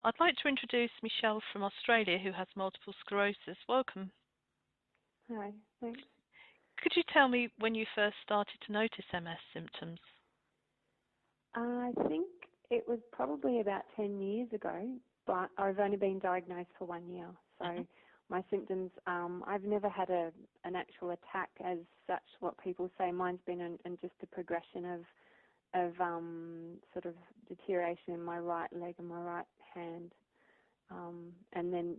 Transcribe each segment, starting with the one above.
I'd like to introduce Michelle from Australia who has multiple sclerosis. Welcome. Hi, thanks. Could you tell me when you first started to notice MS symptoms? I think it was probably about 10 years ago, but I've only been diagnosed for 1 year. So my symptoms, I've never had an actual attack as such, what people say. Mine's been just a progression of sort of deterioration in my right leg and my right hand. And then,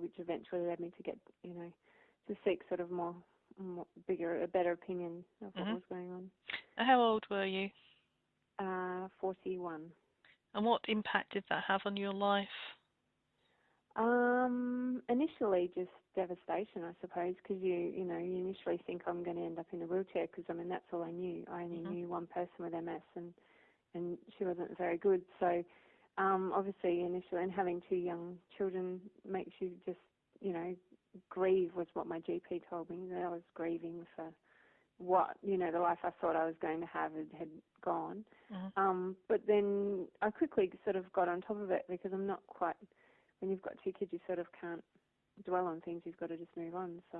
which eventually led me to get, to seek sort of a better opinion of what was going on. How old were you? 41. And what impact did that have on your life? Initially just devastation, I suppose, because you initially think I'm going to end up in a wheelchair, because that's all I knew. I only knew one person with MS, and she wasn't very good. So obviously initially, and having 2 young children makes you just grieve, was what my GP told me, that I was grieving for what the life I thought I was going to have had gone. But then I quickly sort of got on top of it, because I'm not quite. When you've got 2 kids, you sort of can't dwell on things. You've got to just move on. So,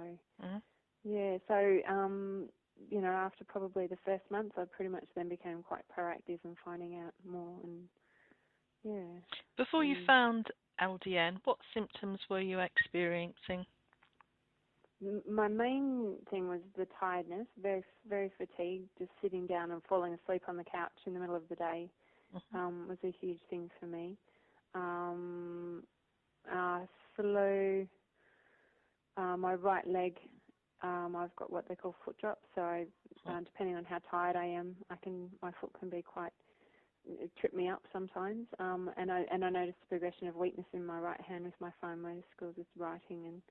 after probably the first month, I pretty much then became quite proactive in finding out more. And Before you found LDN, what symptoms were you experiencing? My main thing was the tiredness, very, very fatigued, just sitting down and falling asleep on the couch in the middle of the day was a huge thing for me. Slow, my right leg, I've got what they call foot drops, so depending on how tired I am, my foot can be quite, trip me up sometimes, and I noticed the progression of weakness in my right hand with my fine motor skills, with writing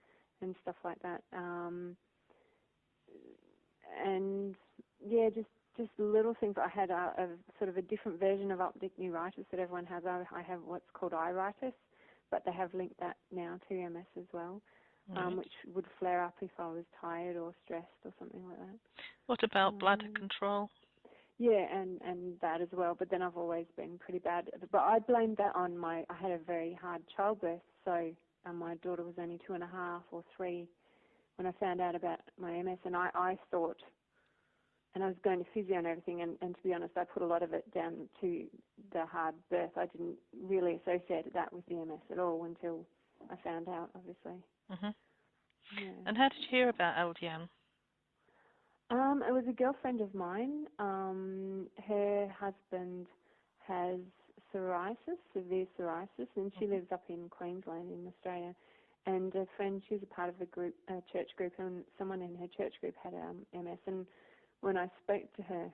and stuff like that, just little things. I had a sort of a different version of optic neuritis that everyone has. I have what's called iritis, but they have linked that now to MS as well, which would flare up if I was tired or stressed or something like that. What about bladder control? Yeah, and that as well, but then I've always been pretty bad. But I blamed that on I had a very hard childbirth, so my daughter was only 2.5 or 3 when I found out about my MS, and I thought, and I was going to physio and everything, and to be honest, I put a lot of it down to the hard birth. I didn't really associate that with the MS at all until I found out, obviously. And how did you hear about LDN? It was a girlfriend of mine. Her husband has psoriasis, severe psoriasis, and she lives up in Queensland in Australia. And a friend, she was a part of a church group, and someone in her church group had MS. And when I spoke to her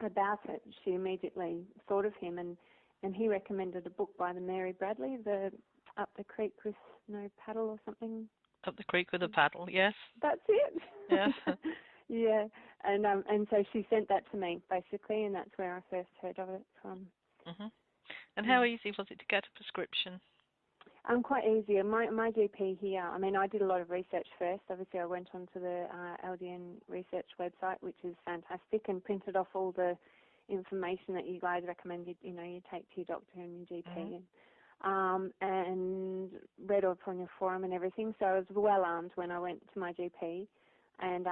about it, she immediately thought of him, and he recommended a book by the Mary Bradley, the Up the Creek with No Paddle or something. Up the creek with a paddle, yes. That's it. Yes. Yeah, and so she sent that to me, basically, and that's where I first heard of it from. And how easy was it to get a prescription? Quite easy. My GP here, I did a lot of research first. Obviously, I went onto the LDN research website, which is fantastic, and printed off all the information that you guys recommended, you take to your doctor and your GP, and read up on your forum and everything. So I was well armed when I went to my GP, and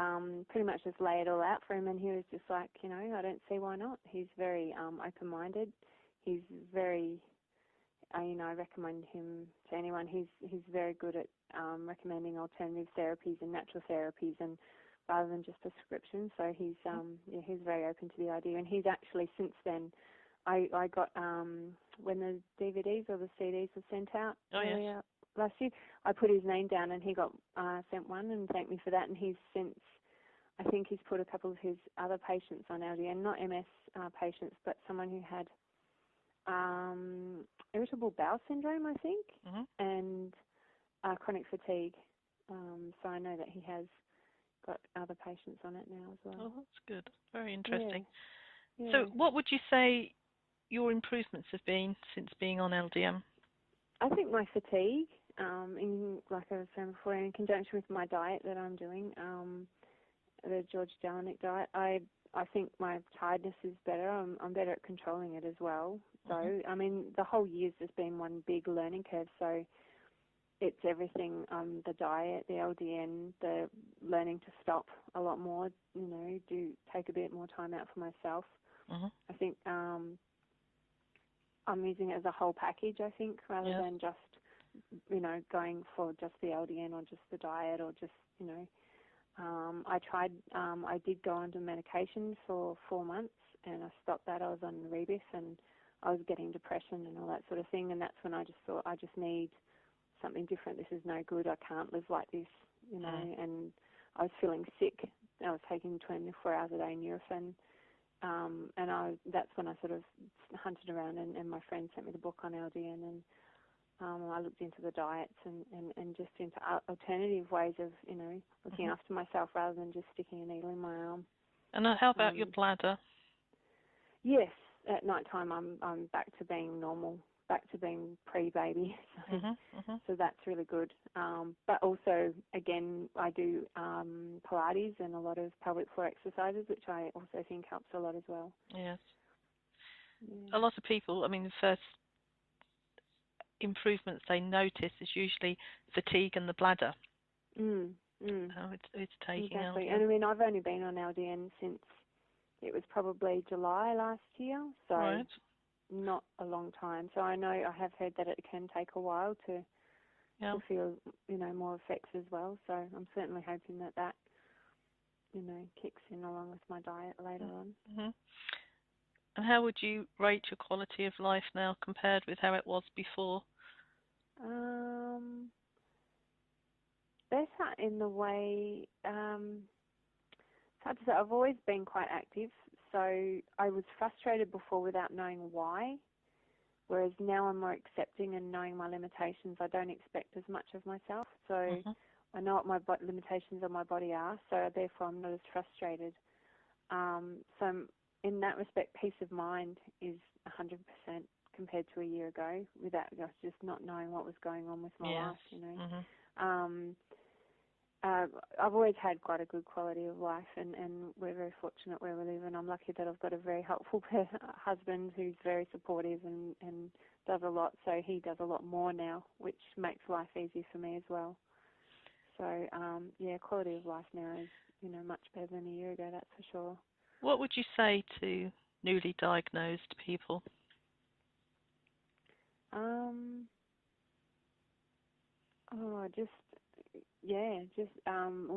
pretty much just lay it all out for him, and he was just like, I don't see why not. He's very open-minded. He's very... I recommend him to anyone. He's very good at recommending alternative therapies and natural therapies, and rather than just prescriptions. So he's very open to the idea. And he's actually, since then, I got when the DVDs or the CDs were sent out earlier last year, I put his name down, and he got sent one and thanked me for that. And he's since, I think he's put a couple of his other patients on LDN, not MS patients, but someone who had irritable bowel syndrome, I think, and chronic fatigue. So I know that he has got other patients on it now as well. Oh, that's good. Very interesting. Yeah. So what would you say your improvements have been since being on LDN? I think my fatigue, like I was saying before, in conjunction with my diet that I'm doing, the George Jelinek diet, I think my tiredness is better. I'm better at controlling it as well. So, I mean, the whole year's just been one big learning curve. So it's everything, the diet, the LDN, the learning to stop a lot more, do take a bit more time out for myself. I think I'm using it as a whole package, I think, rather than just, going for just the LDN or just the diet or just, I did go under medication for 4 months and I stopped that. I was on Rebis and I was getting depression and all that sort of thing, and that's when I just thought I just need something different. This is no good. I can't live like this, and I was feeling sick. I was taking 24 hours a day Nurofen, and that's when I sort of hunted around and my friend sent me the book on LDN, and I looked into the diets and just into alternative ways of, looking after myself rather than just sticking a needle in my arm. And how about your bladder? Yes, at night time I'm back to being normal, back to being pre-baby. So that's really good. But also, again, I do Pilates and a lot of pelvic floor exercises, which I also think helps a lot as well. Yes. Yeah. A lot of people, I mean, the first improvements they notice is usually fatigue and the bladder. It's taking exactly. LDN. And I mean, I've only been on LDN since it was probably July last year, so not a long time. So I know I have heard that it can take a while to feel, more effects as well. So I'm certainly hoping that kicks in along with my diet later on. And how would you rate your quality of life now compared with how it was before? Better in the way, it's hard to say. I've always been quite active, so I was frustrated before without knowing why, whereas now I'm more accepting and knowing my limitations. I don't expect as much of myself, so I know what my limitations on my body are, so therefore I'm not as frustrated. So in that respect, peace of mind is 100% compared to a year ago, without just not knowing what was going on with my life, I've always had quite a good quality of life, and we're very fortunate where we live, and I'm lucky that I've got a very helpful husband who's very supportive and does a lot, so he does a lot more now, which makes life easier for me as well. So, quality of life now is, much better than a year ago, that's for sure. What would you say to newly diagnosed people?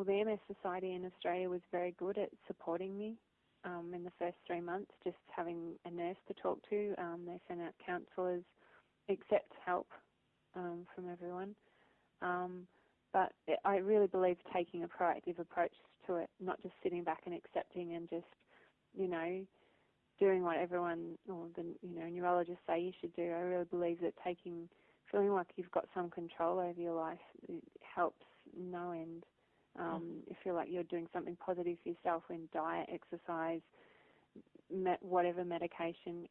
The MS Society in Australia was very good at supporting me in the first 3 months, just having a nurse to talk to. They sent out counsellors, accept help from everyone. But I really believe taking a proactive approach to it, not just sitting back and accepting and just, doing what everyone or the neurologists say you should do. I really believe that feeling like you've got some control over your life, it helps no end. You feel like you're doing something positive for yourself in diet, exercise, whatever medication,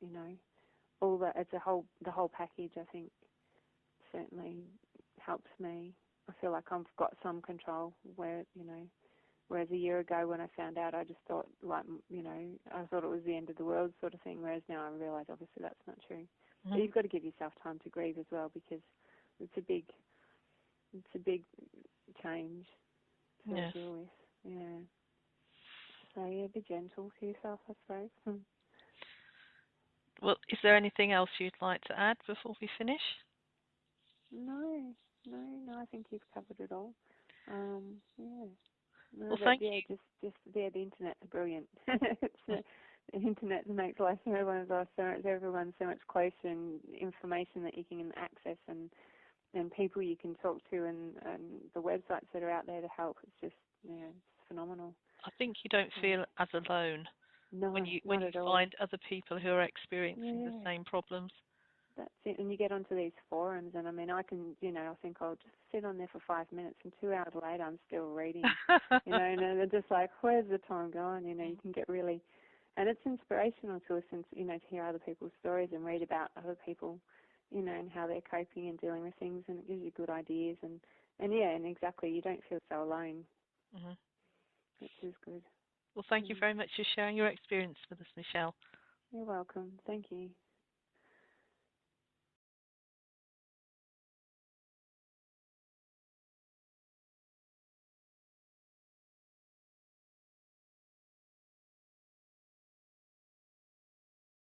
all that. It's the whole package. I think certainly helps me. I feel like I've got some control whereas a year ago when I found out, I just thought I thought it was the end of the world sort of thing, whereas now I realise obviously that's not true. But you've got to give yourself time to grieve as well, because it's a big change to deal with. Yeah. So be gentle to yourself, I suppose. Well, is there anything else you'd like to add before we finish? No, I think you've covered it all. Well, thank you. The internet's brilliant. The internet makes life for everyone's so much closer, and information that you can access and people you can talk to, and the websites that are out there to help. It's just, it's phenomenal. I think you don't feel as alone when you find other people who are experiencing the same problems. That's it. And you get onto these forums, and I mean, I can, I think I'll just sit on there for 5 minutes, and 2 hours later I'm still reading, and they're just like, where's the time going? You can get really, and it's inspirational to listen to, to hear other people's stories and read about other people, and how they're coping and dealing with things, and it gives you good ideas, and exactly, you don't feel so alone, which is good. Well, thank you very much for sharing your experience with us, Michelle. You're welcome. Thank you.